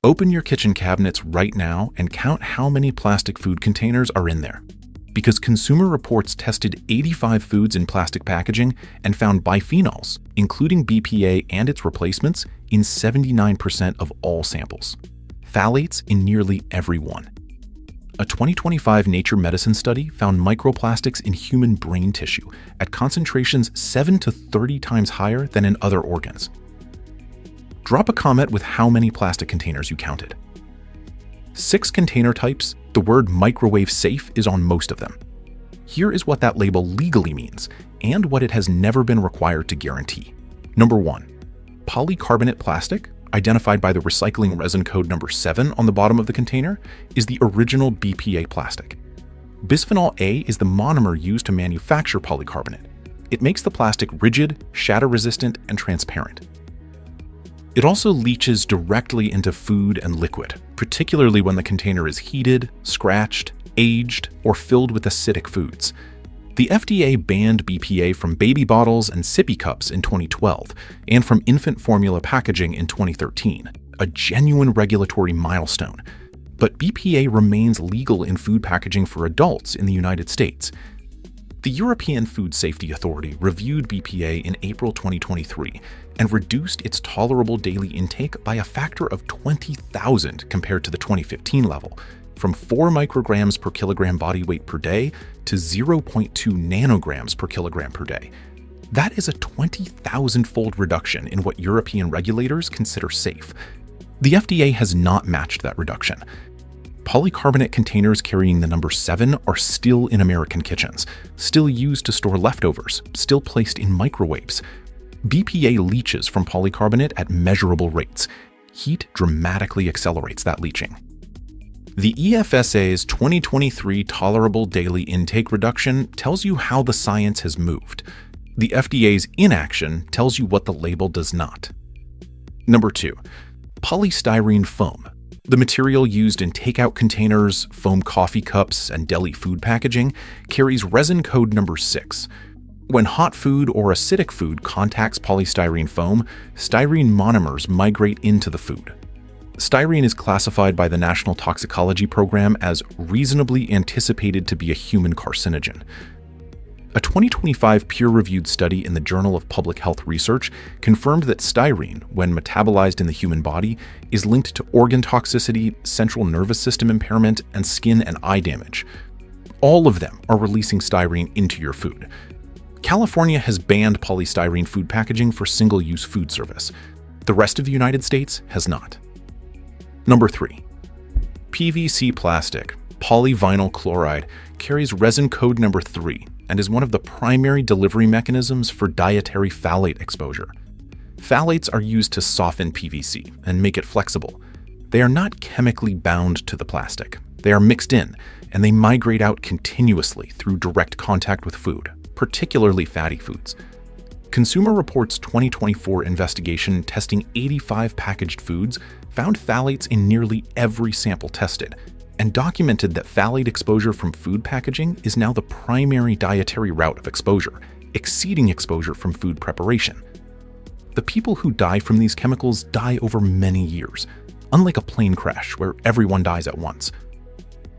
Open your kitchen cabinets right now and count how many plastic food containers are in there. Because Consumer Reports tested 85 foods in plastic packaging and found biphenyls, including BPA and its replacements, in 79% of all samples. Phthalates in nearly every one. A 2025 Nature Medicine study found microplastics in human brain tissue at concentrations 7 to 30 times higher than in other organs. Drop a comment with how many plastic containers you counted. 6 container types, the word microwave safe is on most of them. Here is what that label legally means and what it has never been required to guarantee. Number 1. Polycarbonate plastic, identified by the recycling resin code number 7 on the bottom of the container, is the original BPA plastic. Bisphenol A is the monomer used to manufacture polycarbonate. It makes the plastic rigid, shatter-resistant, and transparent. It also leaches directly into food and liquid, particularly when the container is heated, scratched, aged, or filled with acidic foods. The FDA banned BPA from baby bottles and sippy cups in 2012 and from infant formula packaging in 2013, a genuine regulatory milestone. But BPA remains legal in food packaging for adults in the United States. The European Food Safety Authority reviewed BPA in April 2023 and reduced its tolerable daily intake by a factor of 20,000 compared to the 2015 level, from 4 micrograms per kilogram body weight per day to 0.2 nanograms per kilogram per day. That is a 20,000-fold reduction in what European regulators consider safe. The FDA has not matched that reduction. Polycarbonate containers carrying the number 7 are still in American kitchens, still used to store leftovers, still placed in microwaves. BPA leaches from polycarbonate at measurable rates. Heat dramatically accelerates that leaching. The EFSA's 2023 Tolerable Daily Intake Reduction tells you how the science has moved. The FDA's inaction tells you what the label does not. Number 2. Polystyrene foam. The material used in takeout containers, foam coffee cups, and deli food packaging carries resin code number 6. When hot food or acidic food contacts polystyrene foam, styrene monomers migrate into the food. Styrene is classified by the National Toxicology Program as reasonably anticipated to be a human carcinogen. A 2025 peer-reviewed study in the Journal of Public Health Research confirmed that styrene, when metabolized in the human body, is linked to organ toxicity, central nervous system impairment, and skin and eye damage. All of them are releasing styrene into your food. California has banned polystyrene food packaging for single-use food service. The rest of the United States has not. Number 3. PVC plastic, polyvinyl chloride, carries resin code number 3 and is one of the primary delivery mechanisms for dietary phthalate exposure. Phthalates are used to soften PVC and make it flexible. They are not chemically bound to the plastic. They are mixed in, and they migrate out continuously through direct contact with food, particularly fatty foods. Consumer Reports' 2024 investigation testing 85 packaged foods found phthalates in nearly every sample tested, and documented that phthalate exposure from food packaging is now the primary dietary route of exposure, exceeding exposure from food preparation. The people who die from these chemicals die over many years, unlike a plane crash where everyone dies at once.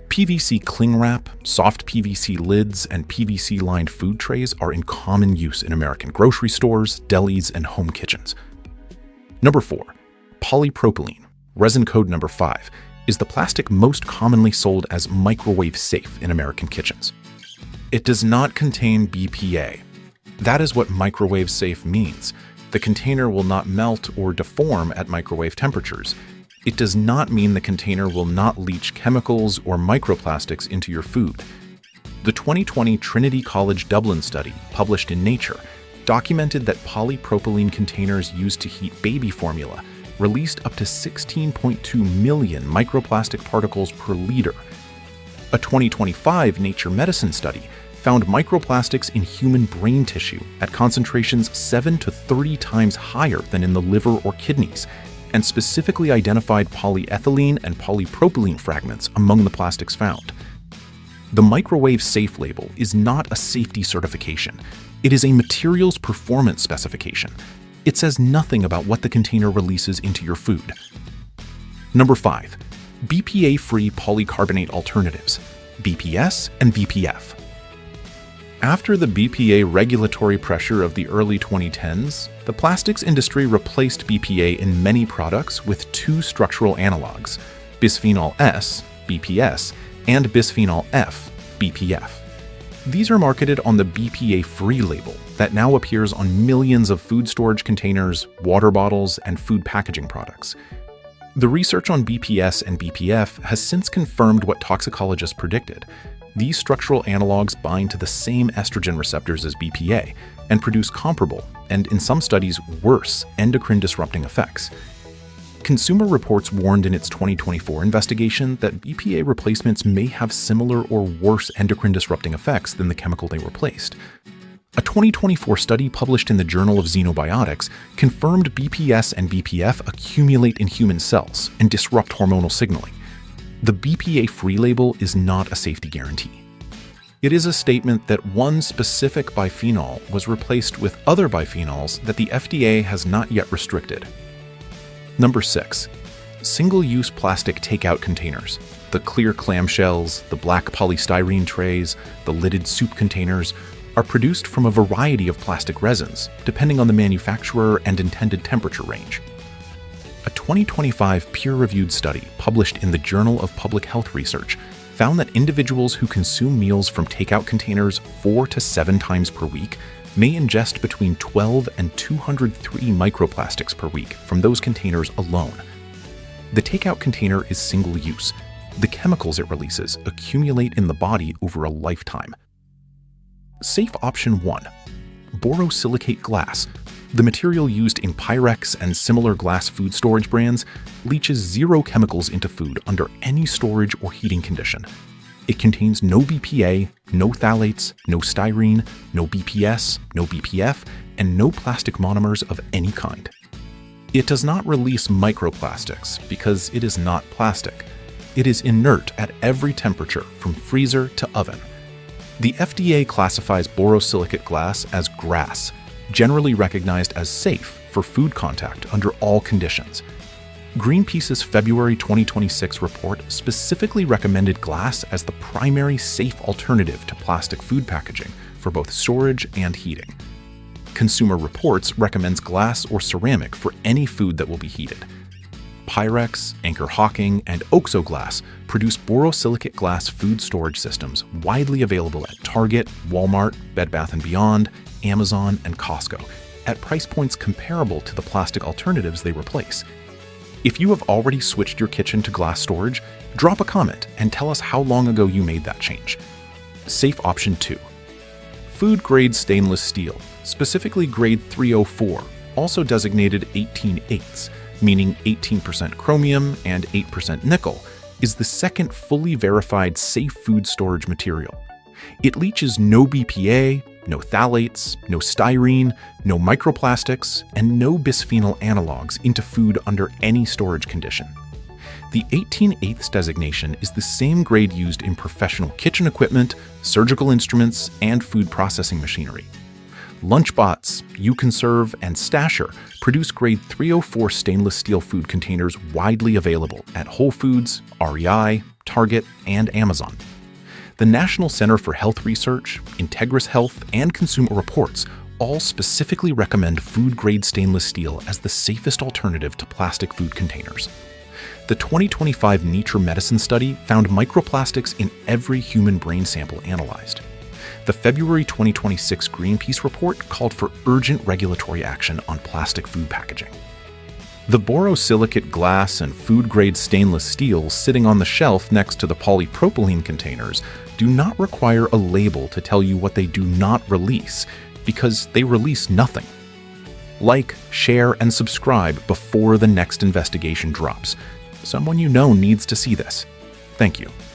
PVC cling wrap, soft PVC lids, and PVC-lined food trays are in common use in American grocery stores, delis, and home kitchens. Number 4. Polypropylene, resin code number 5, is the plastic most commonly sold as microwave safe in American kitchens. It does not contain BPA. That is what microwave safe means. The container will not melt or deform at microwave temperatures. It does not mean the container will not leach chemicals or microplastics into your food. The 2020 Trinity College Dublin study, published in Nature, documented that polypropylene containers used to heat baby formula released up to 16.2 million microplastic particles per liter. A 2025 Nature Medicine study found microplastics in human brain tissue at concentrations 7 to 30 times higher than in the liver or kidneys, and specifically identified polyethylene and polypropylene fragments among the plastics found. The microwave safe label is not a safety certification. It is a materials performance specification. It says nothing about what the container releases into your food. Number 5. BPA-free polycarbonate alternatives, BPS and BPF. After the BPA regulatory pressure of the early 2010s, the plastics industry replaced BPA in many products with two structural analogs, bisphenol S, BPS, and bisphenol F, BPF. These are marketed on the BPA-free label that now appears on millions of food storage containers, water bottles, and food packaging products. The research on BPS and BPF has since confirmed what toxicologists predicted. These structural analogs bind to the same estrogen receptors as BPA and produce comparable, and in some studies worse, endocrine-disrupting effects. Consumer Reports warned in its 2024 investigation that BPA replacements may have similar or worse endocrine-disrupting effects than the chemical they replaced. A 2024 study published in the Journal of Xenobiotics confirmed BPS and BPF accumulate in human cells and disrupt hormonal signaling. The BPA-free label is not a safety guarantee. It is a statement that one specific biphenol was replaced with other bipphenols that the FDA has not yet restricted. Number 6. Single-use plastic takeout containers. The clear clamshells, the black polystyrene trays, the lidded soup containers are produced from a variety of plastic resins, depending on the manufacturer and intended temperature range. A 2025 peer-reviewed study published in the Journal of Public Health Research found that individuals who consume meals from takeout containers 4 to 7 times per week may ingest between 12 and 203 microplastics per week from those containers alone. The takeout container is single-use. The chemicals it releases accumulate in the body over a lifetime. Safe option 1. Borosilicate glass. The material used in Pyrex and similar glass food storage brands leaches zero chemicals into food under any storage or heating condition. It contains no BPA, no phthalates, no styrene, no BPS, no BPF, and no plastic monomers of any kind. It does not release microplastics because it is not plastic. It is inert at every temperature from freezer to oven. The FDA classifies borosilicate glass as GRAS, generally recognized as safe for food contact under all conditions. Greenpeace's February 2026 report specifically recommended glass as the primary safe alternative to plastic food packaging for both storage and heating. Consumer Reports recommends glass or ceramic for any food that will be heated. Pyrex, Anchor Hocking, and Oxo Glass produce borosilicate glass food storage systems widely available at Target, Walmart, Bed Bath & Beyond, Amazon, and Costco at price points comparable to the plastic alternatives they replace. If you have already switched your kitchen to glass storage, drop a comment and tell us how long ago you made that change. Safe option 2. Food-grade stainless steel, specifically grade 304, also designated 18/8, meaning 18% chromium and 8% nickel, is the second fully verified safe food storage material. It leaches no BPA, no phthalates, no styrene, no microplastics, and no bisphenol analogs into food under any storage condition. The 18/8 designation is the same grade used in professional kitchen equipment, surgical instruments, and food processing machinery. Lunchbots, UConserve, and Stasher produce grade 304 stainless steel food containers widely available at Whole Foods, REI, Target, and Amazon. The National Center for Health Research, Integris Health, and Consumer Reports all specifically recommend food-grade stainless steel as the safest alternative to plastic food containers. The 2025 Nature Medicine study found microplastics in every human brain sample analyzed. The February 2026 Greenpeace report called for urgent regulatory action on plastic food packaging. The borosilicate glass and food-grade stainless steel sitting on the shelf next to the polypropylene containers do not require a label to tell you what they do not release, because they release nothing. Like, share, and subscribe before the next investigation drops. Someone you know needs to see this. Thank you.